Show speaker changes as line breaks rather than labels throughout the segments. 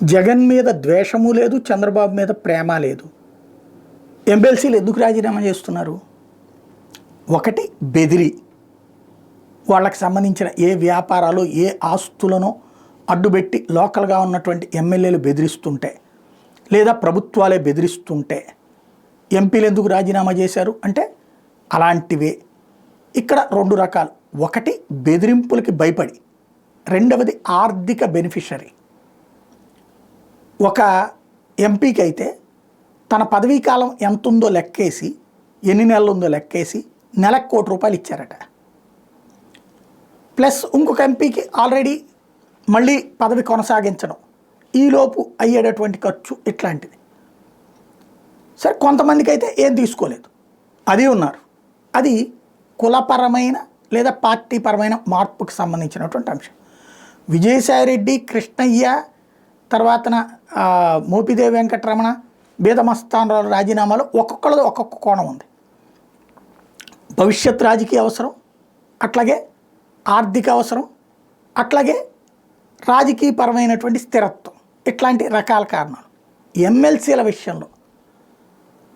జగన్ మీద ద్వేషము లేదు, చంద్రబాబు మీద ప్రేమ లేదు. ఎమ్మెల్సీలు ఎందుకు రాజీనామా చేస్తున్నారు? ఒకటి బెదిరి, వాళ్ళకి సంబంధించిన ఏ వ్యాపారాలు ఏ ఆస్తులను అడ్డుపెట్టి లోకల్గా ఉన్నటువంటి ఎమ్మెల్యేలు బెదిరిస్తుంటే, లేదా ప్రభుత్వాలే బెదిరిస్తుంటే ఎంపీలు ఎందుకు రాజీనామా చేశారు అంటే అలాంటివే. ఇక్కడ రెండు రకాలు. ఒకటి బెదిరింపులకి భయపడి, రెండవది ఆర్థిక బెనిఫిషరీ. ఒక ఎంపీకి అయితే తన పదవీ కాలం ఎంత ఉందో లెక్కేసి, ఎన్ని నెలలు ఉందో లెక్కేసి నెలకు ₹1,00,00,000 ఇచ్చారట. ప్లస్ ఇంకొక ఎంపీకి ఆల్రెడీ మళ్ళీ పదవి కొనసాగించడం, ఈలోపు అయ్యేటటువంటి ఖర్చు ఇట్లాంటిది. సరే, కొంతమందికి అయితే ఏం తీసుకోలేదు, అది ఉన్నారు. అది కులపరమైన లేదా పార్టీపరమైన మార్పుకు సంబంధించినటువంటి అంశం. విజయసాయిరెడ్డి, కృష్ణయ్య, తర్వాతన మోపిదేవి వెంకటరమణ, బీదమస్తానరావు రాజీనామాలు ఒక్కొక్కళ్ళది ఒక్కొక్క కోణం ఉంది. భవిష్యత్ రాజకీయ అవసరం, అట్లాగే ఆర్థిక అవసరం, అట్లాగే రాజకీయపరమైనటువంటి స్థిరత్వం, ఇట్లాంటి రకాల కారణాలు. ఎమ్మెల్సీల విషయంలో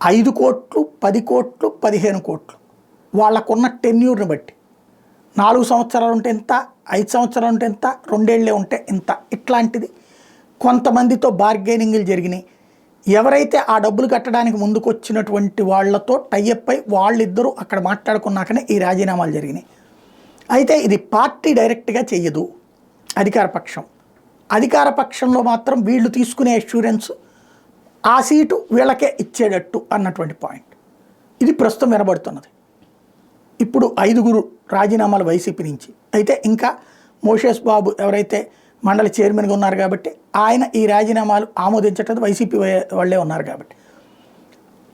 5 కోట్లు, 10 కోట్లు, 15 కోట్లు వాళ్ళకున్న టెన్యూర్ని బట్టి 4 సంవత్సరాలు ఉంటే ఇంత, 5 సంవత్సరాలు ఉంటే ఇంత, 2 ఏళ్ళే ఉంటే ఇంత, ఇట్లాంటిది కొంతమందితో బార్గెనింగ్లు జరిగినాయి. ఎవరైతే ఆ డబ్బులు కట్టడానికి ముందుకు వచ్చినటువంటి వాళ్లతో టైఅప్ అయి వాళ్ళిద్దరూ అక్కడ మాట్లాడుకున్నాకనే ఈ రాజీనామాలు జరిగినాయి. అయితే ఇది పార్టీ డైరెక్ట్గా చెయ్యదు, అధికార పక్షం. అధికార పక్షంలో మాత్రం వీళ్ళు తీసుకునే అష్యూరెన్స్ ఆ సీటు వీళ్ళకే ఇచ్చేటట్టు అన్నటువంటి పాయింట్. ఇది ప్రస్తుతం వినబడుతున్నది. ఇప్పుడు 5 రాజీనామాలు వైసీపీ నుంచి. అయితే ఇంకా మోషేష్ బాబు ఎవరైతే మండలి చైర్మన్గా ఉన్నారు కాబట్టి ఆయన ఈ రాజీనామాలు ఆమోదించట్లేదు, వైసీపీ వాళ్ళే ఉన్నారు కాబట్టి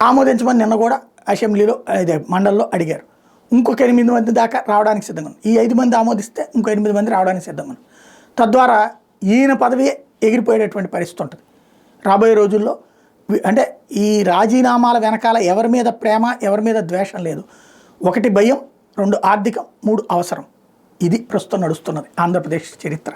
ఆమోదించమని నిన్న కూడా అసెంబ్లీలో అదే మండలిలో అడిగారు. ఇంకొక 8 మంది దాకా రావడానికి సిద్ధంగా ఉంది. ఈ 5 మంది ఆమోదిస్తే ఇంకో 8 మంది రావడానికి సిద్ధంగా ఉంది. తద్వారా ఈయన పదవి ఎగిరిపోయేటటువంటి పరిస్థితి ఉంటుంది రాబోయే రోజుల్లో. అంటే ఈ రాజీనామాల వెనకాల ఎవరి మీద ప్రేమ, ఎవరి మీద ద్వేషం లేదు. 1 భయం, 2 ఆర్థికం, 3 అవసరం. ఇది ప్రస్తుతం నడుస్తున్నది ఆంధ్రప్రదేశ్ చరిత్ర.